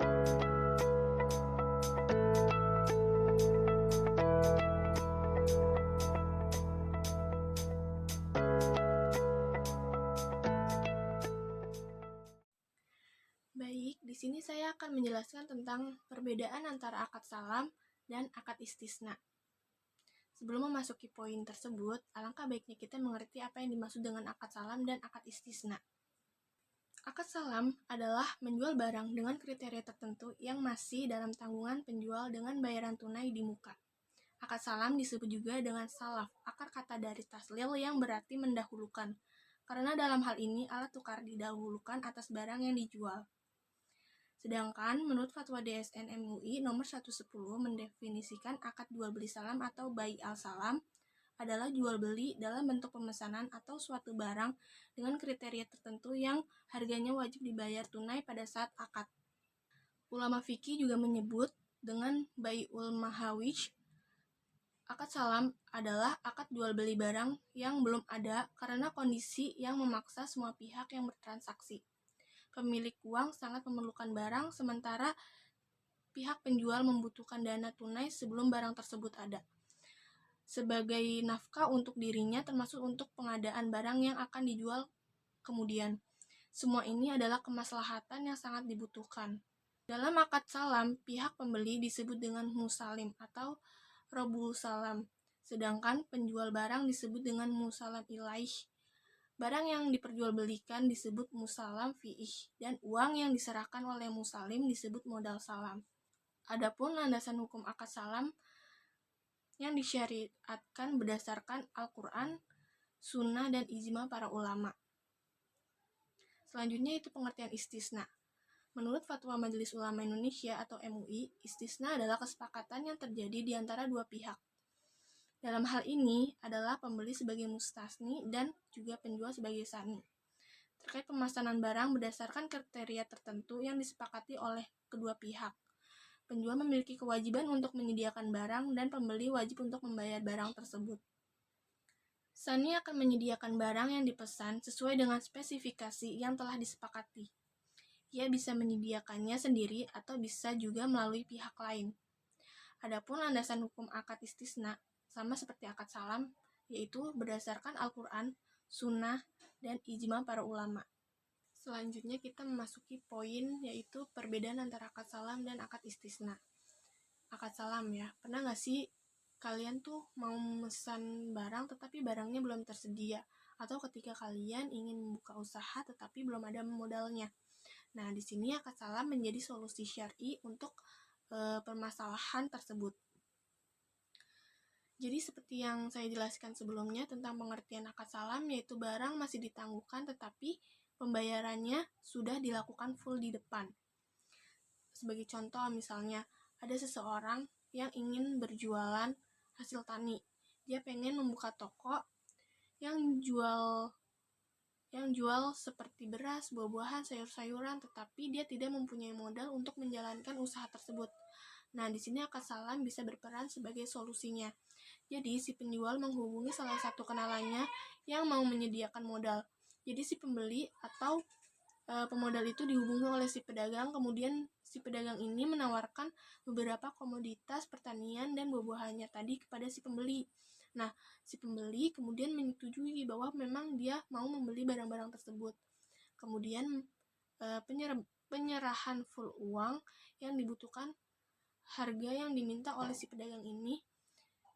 Baik, di sini saya akan menjelaskan tentang perbedaan antara akad salam dan akad istisna. Sebelum memasuki poin tersebut, alangkah baiknya kita mengerti apa yang dimaksud dengan akad salam dan akad istisna. Akad salam adalah menjual barang dengan kriteria tertentu yang masih dalam tanggungan penjual dengan bayaran tunai di muka. Akad salam disebut juga dengan salaf, akar kata dari taslil yang berarti mendahulukan, karena dalam hal ini alat tukar didahulukan atas barang yang dijual. Sedangkan menurut fatwa DSN MUI nomor 110 mendefinisikan akad jual beli salam atau bai al-salam adalah jual beli dalam bentuk pemesanan atau suatu barang dengan kriteria tertentu yang harganya wajib dibayar tunai pada saat akad. Ulama fikih juga menyebut dengan bai'ul mahawij. Akad salam adalah akad jual beli barang yang belum ada karena kondisi yang memaksa semua pihak yang bertransaksi. Pemilik uang sangat memerlukan barang, sementara pihak penjual membutuhkan dana tunai sebelum barang tersebut ada, sebagai nafkah untuk dirinya termasuk untuk pengadaan barang yang akan dijual kemudian. Semua ini adalah kemaslahatan yang sangat dibutuhkan. Dalam akad salam, pihak pembeli disebut dengan musalim atau robul salam, sedangkan penjual barang disebut dengan musalam ilaih. Barang yang diperjualbelikan disebut musalam fiih, dan uang yang diserahkan oleh musalim disebut modal salam. Adapun landasan hukum akad salam yang disyariatkan berdasarkan Al-Quran, Sunnah, dan ijma para ulama. Selanjutnya itu pengertian istisna. Menurut Fatwa Majelis Ulama Indonesia atau MUI, istisna adalah kesepakatan yang terjadi di antara dua pihak. Dalam hal ini adalah pembeli sebagai mustasni dan juga penjual sebagai sani, terkait pemesanan barang berdasarkan kriteria tertentu yang disepakati oleh kedua pihak. Penjual memiliki kewajiban untuk menyediakan barang dan pembeli wajib untuk membayar barang tersebut. Sani akan menyediakan barang yang dipesan sesuai dengan spesifikasi yang telah disepakati. Ia bisa menyediakannya sendiri atau bisa juga melalui pihak lain. Adapun landasan hukum akad istisna sama seperti akad salam, yaitu berdasarkan Al-Quran, Sunnah, dan ijma para ulama. Selanjutnya kita memasuki poin yaitu perbedaan antara akad salam dan akad istisna. Akad salam ya, pernah gak sih kalian tuh mau memesan barang tetapi barangnya belum tersedia, atau ketika kalian ingin membuka usaha tetapi belum ada modalnya. Nah, di sini akad salam menjadi solusi syar'i untuk permasalahan tersebut. Jadi seperti yang saya jelaskan sebelumnya tentang pengertian akad salam, yaitu barang masih ditangguhkan tetapi pembayarannya sudah dilakukan full di depan. Sebagai contoh misalnya, ada seseorang yang ingin berjualan hasil tani. Dia pengen membuka toko yang jual seperti beras, buah-buahan, sayur-sayuran, tetapi dia tidak mempunyai modal untuk menjalankan usaha tersebut. Nah, di sini akad salam bisa berperan sebagai solusinya. Jadi, si penjual menghubungi salah satu kenalannya yang mau menyediakan modal. Jadi, si pembeli atau pemodal itu dihubungi oleh si pedagang, kemudian si pedagang ini menawarkan beberapa komoditas pertanian dan buah-buahannya tadi kepada si pembeli. Nah, si pembeli kemudian menyetujui bahwa memang dia mau membeli barang-barang tersebut. Kemudian penyerahan full uang yang dibutuhkan harga yang diminta oleh si pedagang ini,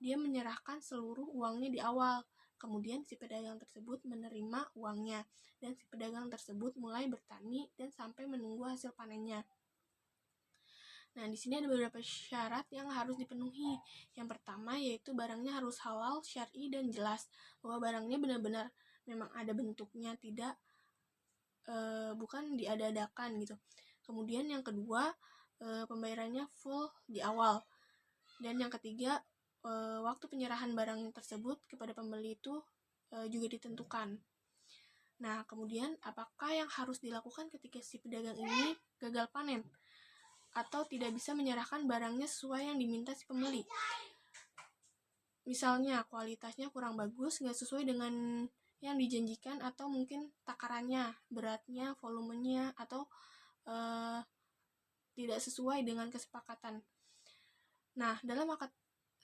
dia menyerahkan seluruh uangnya di awal. Kemudian si pedagang tersebut menerima uangnya, dan si pedagang tersebut mulai bertani dan sampai menunggu hasil panennya. Nah, di sini ada beberapa syarat yang harus dipenuhi. Yang pertama yaitu barangnya harus halal, syar'i, dan jelas, bahwa barangnya benar-benar memang ada bentuknya, tidak bukan diada-adakan gitu. Kemudian yang kedua, pembayarannya full di awal. Dan yang ketiga, waktu penyerahan barang tersebut kepada pembeli itu juga ditentukan. Nah, kemudian apakah yang harus dilakukan ketika si pedagang ini gagal panen atau tidak bisa menyerahkan barangnya sesuai yang diminta si pembeli? Misalnya kualitasnya kurang bagus, nggak sesuai dengan yang dijanjikan, atau mungkin takarannya, beratnya, volumenya, atau tidak sesuai dengan kesepakatan. Nah, dalam akad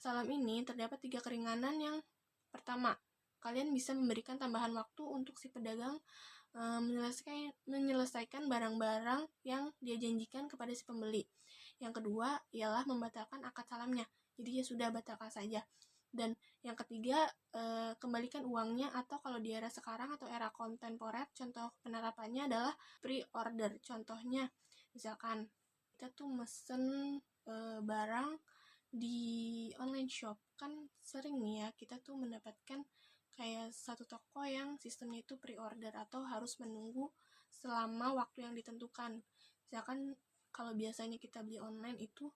salam ini terdapat 3 keringanan. Yang pertama, kalian bisa memberikan tambahan waktu untuk si pedagang menyelesaikan barang-barang yang dia janjikan kepada si pembeli. Yang kedua ialah membatalkan akad salamnya, jadi ya sudah, batalkan saja. Dan yang ketiga, kembalikan uangnya, atau kalau di era sekarang atau era kontemporer, contoh penerapannya adalah pre-order. Contohnya, misalkan kita tuh mesen barang di online shop, kan sering nih ya kita tuh mendapatkan kayak satu toko yang sistemnya itu pre-order atau harus menunggu selama waktu yang ditentukan. Misalkan kalau biasanya kita beli online itu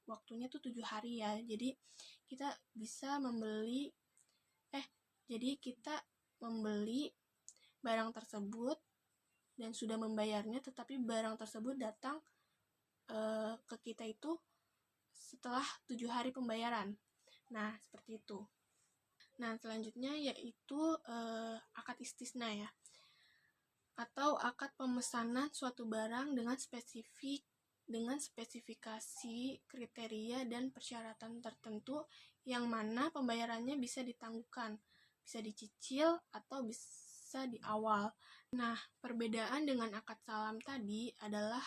waktunya tuh 7 hari ya. Jadi kita bisa membeli barang tersebut dan sudah membayarnya, tetapi barang tersebut datang ke kita itu setelah 7 hari pembayaran. Nah, seperti itu. Nah, selanjutnya yaitu akad istisna ya, atau akad pemesanan suatu barang dengan spesifikasi, kriteria, dan persyaratan tertentu yang mana pembayarannya bisa ditangguhkan, bisa dicicil, atau bisa di awal. Nah, perbedaan dengan akad salam tadi adalah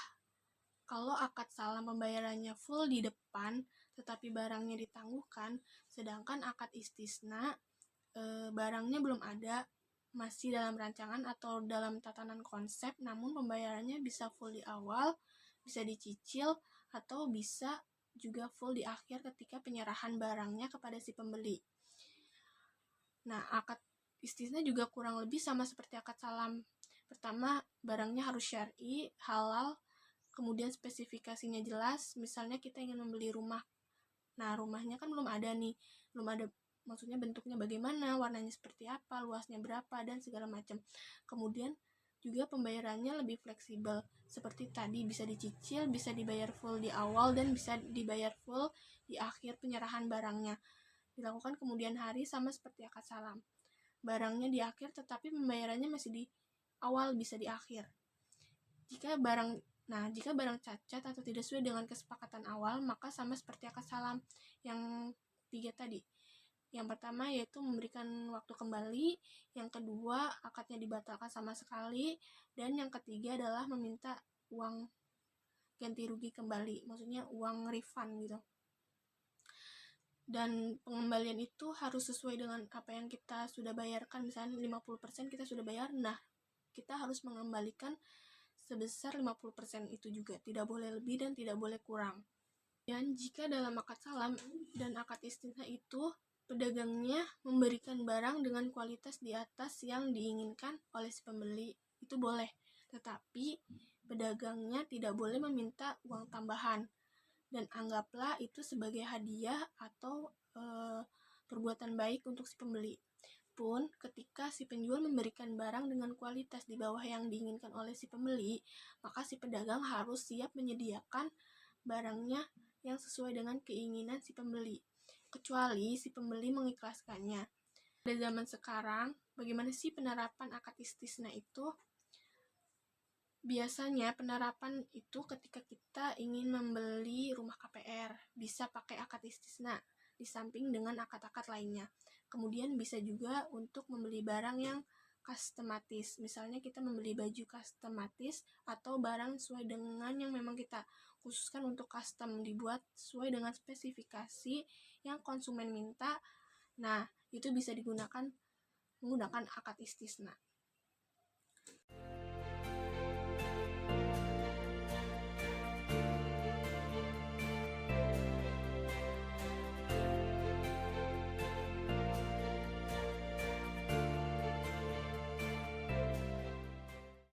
kalau akad salam pembayarannya full di depan tetapi barangnya ditangguhkan, sedangkan akad istisna barangnya belum ada, masih dalam rancangan atau dalam tatanan konsep, namun pembayarannya bisa full di awal, bisa dicicil, atau bisa juga full di akhir ketika penyerahan barangnya kepada si pembeli. Nah, akad istisna juga kurang lebih sama seperti akad salam. Pertama, barangnya harus syar'i, halal, kemudian spesifikasinya jelas. Misalnya kita ingin membeli rumah, nah rumahnya kan belum ada, maksudnya bentuknya bagaimana, warnanya seperti apa, luasnya berapa, dan segala macam. Kemudian juga pembayarannya lebih fleksibel, seperti tadi bisa dicicil, bisa dibayar full di awal, dan bisa dibayar full di akhir penyerahan barangnya. Dilakukan kemudian hari sama seperti akad salam. Barangnya di akhir tetapi pembayarannya masih di awal, bisa di akhir. Jika barang cacat atau tidak sesuai dengan kesepakatan awal, maka sama seperti akad salam yang 3 tadi. Yang pertama yaitu memberikan waktu kembali, yang kedua akadnya dibatalkan sama sekali, dan yang ketiga adalah meminta uang ganti rugi kembali, maksudnya uang refund gitu. Dan pengembalian itu harus sesuai dengan apa yang kita sudah bayarkan. Misalnya 50% kita sudah bayar, nah kita harus mengembalikan sebesar 50% itu juga, tidak boleh lebih dan tidak boleh kurang. Dan jika dalam akad salam dan akad istisna itu pedagangnya memberikan barang dengan kualitas di atas yang diinginkan oleh si pembeli, itu boleh, tetapi pedagangnya tidak boleh meminta uang tambahan, dan anggaplah itu sebagai hadiah atau perbuatan baik untuk si pembeli. Pun ketika si penjual memberikan barang dengan kualitas di bawah yang diinginkan oleh si pembeli, maka si pedagang harus siap menyediakan barangnya yang sesuai dengan keinginan si pembeli, kecuali si pembeli mengikhlaskannya. Pada zaman sekarang, bagaimana sih penerapan akad istisna itu? Biasanya penerapan itu ketika kita ingin membeli rumah KPR, bisa pakai akad istisna di samping dengan akad-akad lainnya. Kemudian bisa juga untuk membeli barang yang customatis, misalnya kita membeli baju customatis atau barang sesuai dengan yang memang kita khususkan untuk custom, dibuat sesuai dengan spesifikasi yang konsumen minta. Nah, itu bisa menggunakan akad istisna.